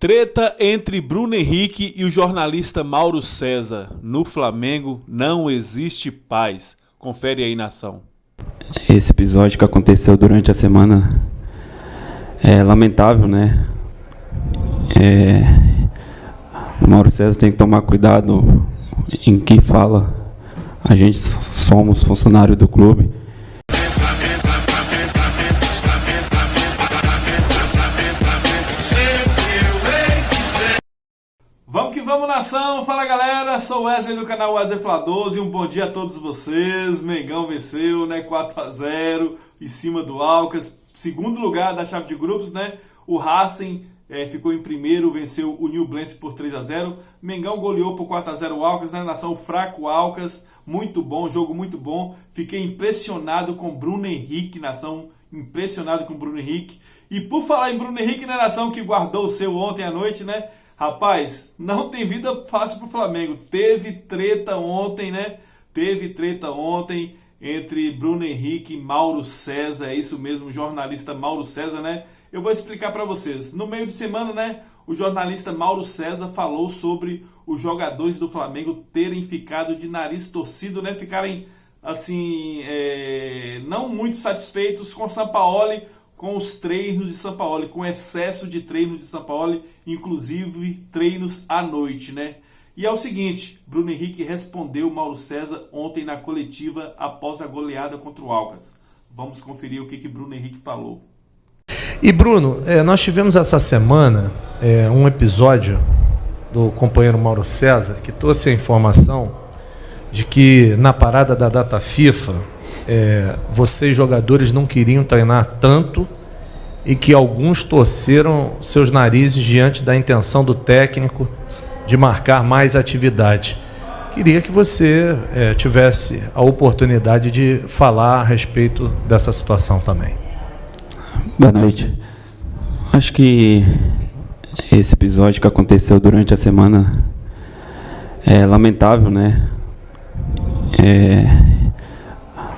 Treta entre Bruno Henrique e o jornalista Mauro César. No Flamengo não existe paz. Confere aí, nação. Esse episódio que aconteceu durante a semana é lamentável, né? O Mauro César tem que tomar cuidado em que fala. A gente somos funcionário do clube. Vamos que vamos, nação! Fala, galera! Sou o Wesley do canal Wesley Fla 12 e um bom dia a todos vocês. Mengão venceu, né? 4-0 em cima do Alcas. Segundo lugar da chave de grupos, né? O Racing ficou em primeiro, venceu o Nublense por 3-0. Mengão goleou por 4-0 o Alcas, né? Nação, fraco Alcas. Muito bom, jogo muito bom. Fiquei impressionado com Bruno Henrique, nação. Impressionado com Bruno Henrique. E por falar em Bruno Henrique, né, nação, que guardou o seu ontem à noite, né? Rapaz, não tem vida fácil pro Flamengo. Teve treta ontem, né? Teve treta ontem entre Bruno Henrique e Mauro César. É isso mesmo, o jornalista Mauro César, né? Eu vou explicar para vocês. No meio de semana, né? O jornalista Mauro César falou sobre os jogadores do Flamengo terem ficado de nariz torcido, né? Ficarem, assim, não muito satisfeitos com o Sampaoli, com os treinos de Sampaoli, com excesso de treinos de Sampaoli, inclusive treinos à noite, né? E é o seguinte, Bruno Henrique respondeu Mauro César ontem na coletiva após a goleada contra o Alcas. Vamos conferir o que Bruno Henrique falou. E Bruno, nós tivemos essa semana um episódio do companheiro Mauro César que trouxe a informação de que na parada da data FIFA vocês jogadores não queriam treinar tanto e que alguns torceram seus narizes diante da intenção do técnico de marcar mais atividade. Queria que você tivesse a oportunidade de falar a respeito dessa situação também. Boa noite. Acho que esse episódio que aconteceu durante a semana é lamentável, né?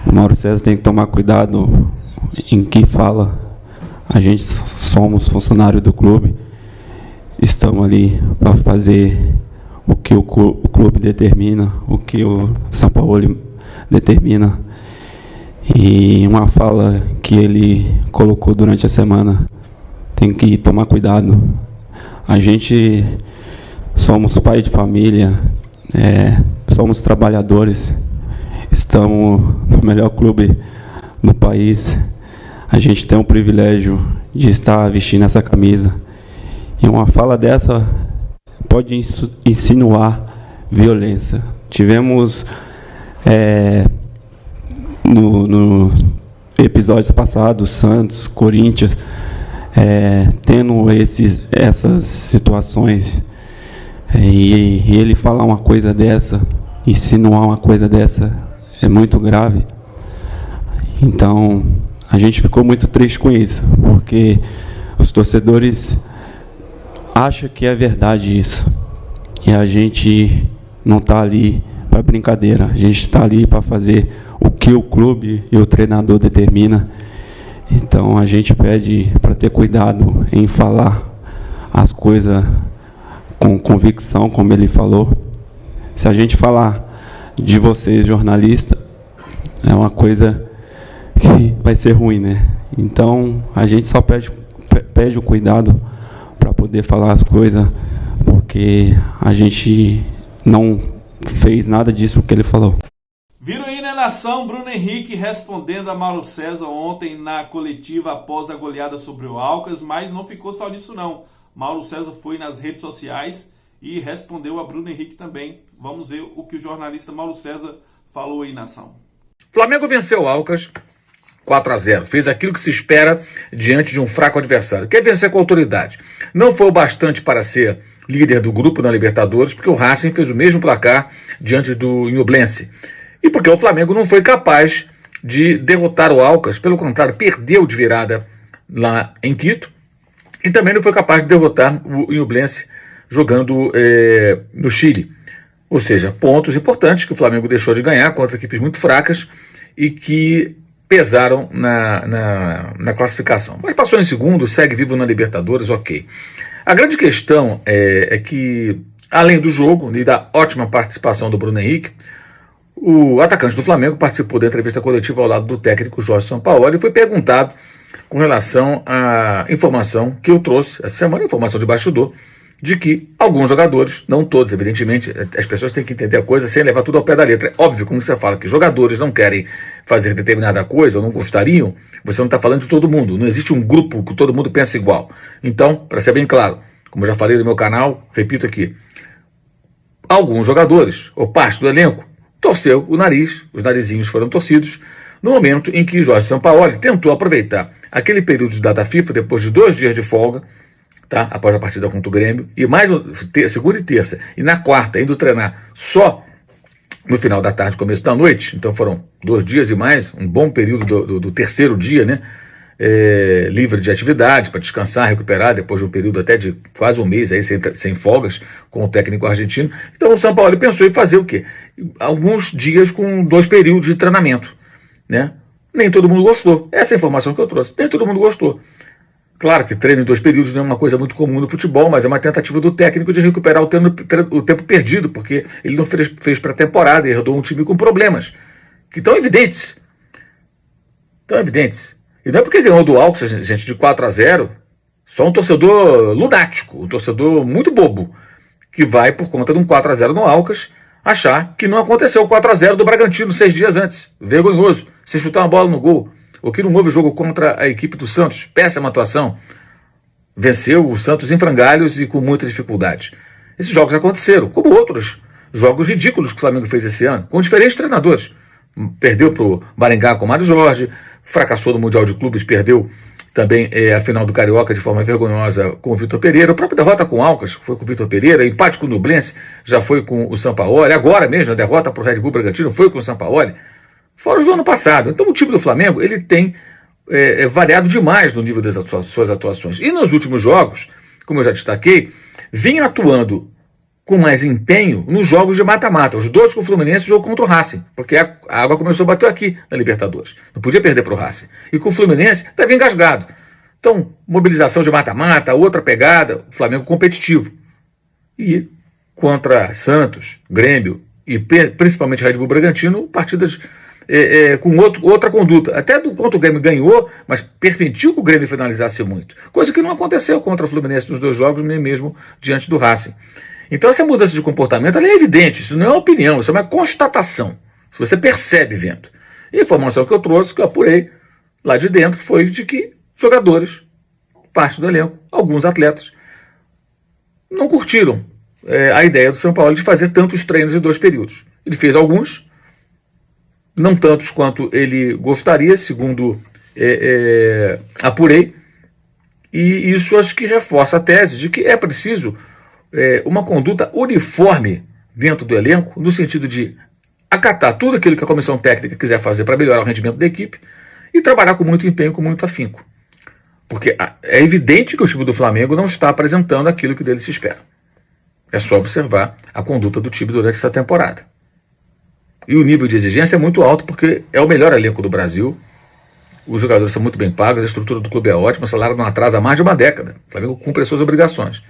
O Mauro César tem que tomar cuidado em que fala. A gente somos funcionário do clube. Estamos ali para fazer o que o clube determina, o que o Sampaoli determina. E uma fala que ele colocou durante a semana, tem que tomar cuidado. A gente somos pai de família, somos trabalhadores, estamos no melhor clube do país. A gente tem o privilégio de estar vestindo essa camisa. E uma fala dessa pode insinuar violência. Tivemos no episódios passados, Santos, Corinthians, tendo essas situações, e ele falar uma coisa dessa, insinuar uma coisa dessa, é muito grave. Então, a gente ficou muito triste com isso, porque os torcedores acham que é verdade isso, e a gente não está ali para brincadeira, a gente está ali para fazer o que o clube e o treinador determina. Então a gente pede para ter cuidado em falar as coisas com convicção, como ele falou. Se a gente falar de vocês, jornalistas, é uma coisa que vai ser ruim, né? Então a gente só pede o cuidado para poder falar as coisas, porque a gente não fez nada disso que ele falou. Viram aí, né, nação? Bruno Henrique respondendo a Mauro César ontem na coletiva após a goleada sobre o Alcas, mas não ficou só nisso não. Mauro César foi nas redes sociais e respondeu a Bruno Henrique também. Vamos ver o que o jornalista Mauro César falou aí, nação. Flamengo venceu o Alcas 4-0. Fez aquilo que se espera diante de um fraco adversário. Quer vencer com autoridade. Não foi o bastante para ser líder do grupo na Libertadores, porque o Racing fez o mesmo placar diante do Nublense. E porque o Flamengo não foi capaz de derrotar o Alcas, pelo contrário, perdeu de virada lá em Quito, e também não foi capaz de derrotar o Nublense jogando no Chile. Ou seja, pontos importantes que o Flamengo deixou de ganhar contra equipes muito fracas e que pesaram na classificação. Mas passou em segundo, segue vivo na Libertadores, ok. A grande questão é que, além do jogo e da ótima participação do Bruno Henrique, o atacante do Flamengo participou da entrevista coletiva ao lado do técnico Jorge Sampaoli e foi perguntado com relação à informação que eu trouxe essa semana, informação de bastidor, de que alguns jogadores, não todos, evidentemente, as pessoas têm que entender a coisa sem levar tudo ao pé da letra. É óbvio, como você fala, que jogadores não querem fazer determinada coisa ou não gostariam, você não está falando de todo mundo. Não existe um grupo que todo mundo pensa igual. Então, para ser bem claro, como eu já falei no meu canal, repito aqui, alguns jogadores, ou parte do elenco, torceu o nariz, os narizinhos foram torcidos, no momento em que Jorge Sampaoli tentou aproveitar aquele período de data FIFA, depois de 2 dias de folga, tá? Após a partida contra o Grêmio, e mais segunda e terça, e na quarta, indo treinar só no final da tarde, começo da noite, então foram 2 dias e mais, um bom período do terceiro dia, né? Livre de atividade, para descansar, recuperar, depois de um período até de quase um mês aí, sem folgas, com o técnico argentino. Então o Sampaoli pensou em fazer o quê? Alguns dias com 2 períodos de treinamento, né? Nem todo mundo gostou. Essa é a informação que eu trouxe. Nem todo mundo gostou. Claro que treino em 2 períodos não é uma coisa muito comum no futebol, mas é uma tentativa do técnico de recuperar o tempo perdido, porque ele não fez pré-temporada e herdou um time com problemas, que estão evidentes. Estão evidentes. E não é porque ganhou do Alcas, gente, de 4-0, só um torcedor lunático, um torcedor muito bobo, que vai, por conta de um 4-0 no Alcas, achar que não aconteceu o 4-0 do Bragantino 6 dias antes. Vergonhoso. Se chutar uma bola no gol. Ou que não houve jogo contra a equipe do Santos. Péssima atuação. Venceu o Santos em frangalhos e com muita dificuldade. Esses jogos aconteceram, como outros jogos ridículos que o Flamengo fez esse ano, com diferentes treinadores. Perdeu para o Maringá com o Mário Jorge, fracassou no Mundial de Clubes, perdeu também a final do Carioca de forma vergonhosa com o Vitor Pereira. A própria derrota com o Alcas foi com o Vitor Pereira, empate com o Nublense já foi com o Sampaoli, agora mesmo a derrota para o Red Bull Bragantino foi com o Sampaoli, fora os do ano passado. Então o time do Flamengo ele tem variado demais no nível das suas atuações. E nos últimos jogos, como eu já destaquei, vinha atuando com mais empenho nos jogos de mata-mata. Os 2 com o Fluminense e o jogo contra o Racing, porque a água começou a bater aqui na Libertadores. Não podia perder para o Racing. E com o Fluminense estava engasgado. Então, mobilização de mata-mata, outra pegada, o Flamengo competitivo. E contra Santos, Grêmio e principalmente Red Bull Bragantino, partidas com outra conduta. Até contra o Grêmio ganhou, mas permitiu que o Grêmio finalizasse muito. Coisa que não aconteceu contra o Fluminense nos 2 jogos, nem mesmo diante do Racing. Então essa mudança de comportamento ela é evidente, isso não é uma opinião, isso é uma constatação. Se você percebe vendo. E a informação que eu trouxe, que eu apurei lá de dentro, foi de que jogadores, parte do elenco, alguns atletas, não curtiram a ideia do Sampaoli de fazer tantos treinos em 2 períodos. Ele fez alguns, não tantos quanto ele gostaria, segundo apurei, e isso acho que reforça a tese de que é preciso uma conduta uniforme dentro do elenco, no sentido de acatar tudo aquilo que a comissão técnica quiser fazer para melhorar o rendimento da equipe e trabalhar com muito empenho, com muito afinco. Porque é evidente que o time do Flamengo não está apresentando aquilo que dele se espera. É só observar a conduta do time durante essa temporada. E o nível de exigência é muito alto porque é o melhor elenco do Brasil, os jogadores são muito bem pagos, a estrutura do clube é ótima, o salário não atrasa há mais de uma década. O Flamengo cumpre as suas obrigações.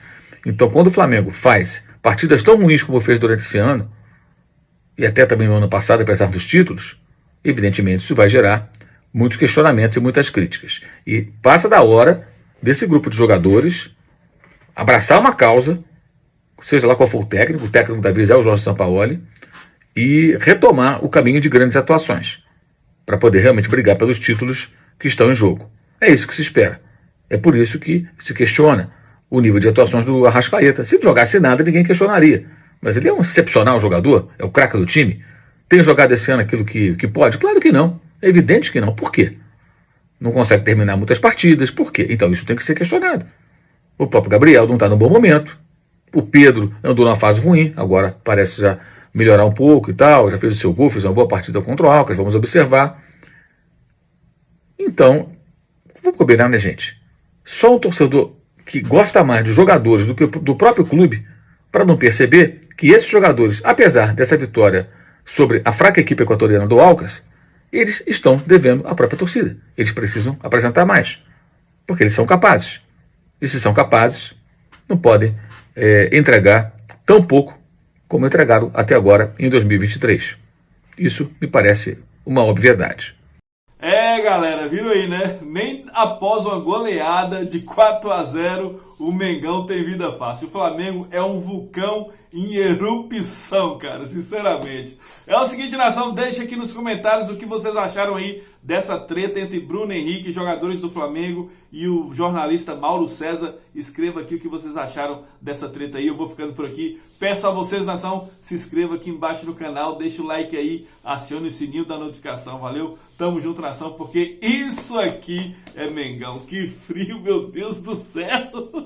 Então, quando o Flamengo faz partidas tão ruins como fez durante esse ano, e até também no ano passado, apesar dos títulos, evidentemente isso vai gerar muitos questionamentos e muitas críticas. E passa da hora desse grupo de jogadores abraçar uma causa, seja lá qual for o técnico da vez é o Jorge Sampaoli, e retomar o caminho de grandes atuações, para poder realmente brigar pelos títulos que estão em jogo. É isso que se espera. É por isso que se questiona o nível de atuações do Arrascaeta. Se não jogasse nada, ninguém questionaria. Mas ele é um excepcional jogador, é o craque do time. Tem jogado esse ano aquilo que pode? Claro que não. É evidente que não. Por quê? Não consegue terminar muitas partidas. Por quê? Então isso tem que ser questionado. O próprio Gabriel não está no bom momento. O Pedro andou numa fase ruim, agora parece já melhorar um pouco e tal, já fez o seu gol, fez uma boa partida contra o Alcas, vamos observar. Então, vamos combinar, né, gente? Só um torcedor que gosta mais de jogadores do que do próprio clube, para não perceber que esses jogadores, apesar dessa vitória sobre a fraca equipe equatoriana do Alcas, eles estão devendo à própria torcida. Eles precisam apresentar mais, porque eles são capazes. E se são capazes, não podem entregar tão pouco como entregaram até agora em 2023. Isso me parece uma obviedade. Galera, viram aí, né? Nem após uma goleada de 4-0 o Mengão tem vida fácil. O Flamengo é um vulcão em erupção, cara, sinceramente. É o seguinte, nação, deixa aqui nos comentários o que vocês acharam aí dessa treta entre Bruno Henrique, jogadores do Flamengo, e o jornalista Mauro César. Escreva aqui o que vocês acharam dessa treta aí. Eu vou ficando por aqui. Peço a vocês, nação, se inscreva aqui embaixo no canal, deixa o like aí, acione o sininho da notificação, valeu? Tamo junto, nação, porque isso aqui é Mengão. Que frio, meu Deus do céu!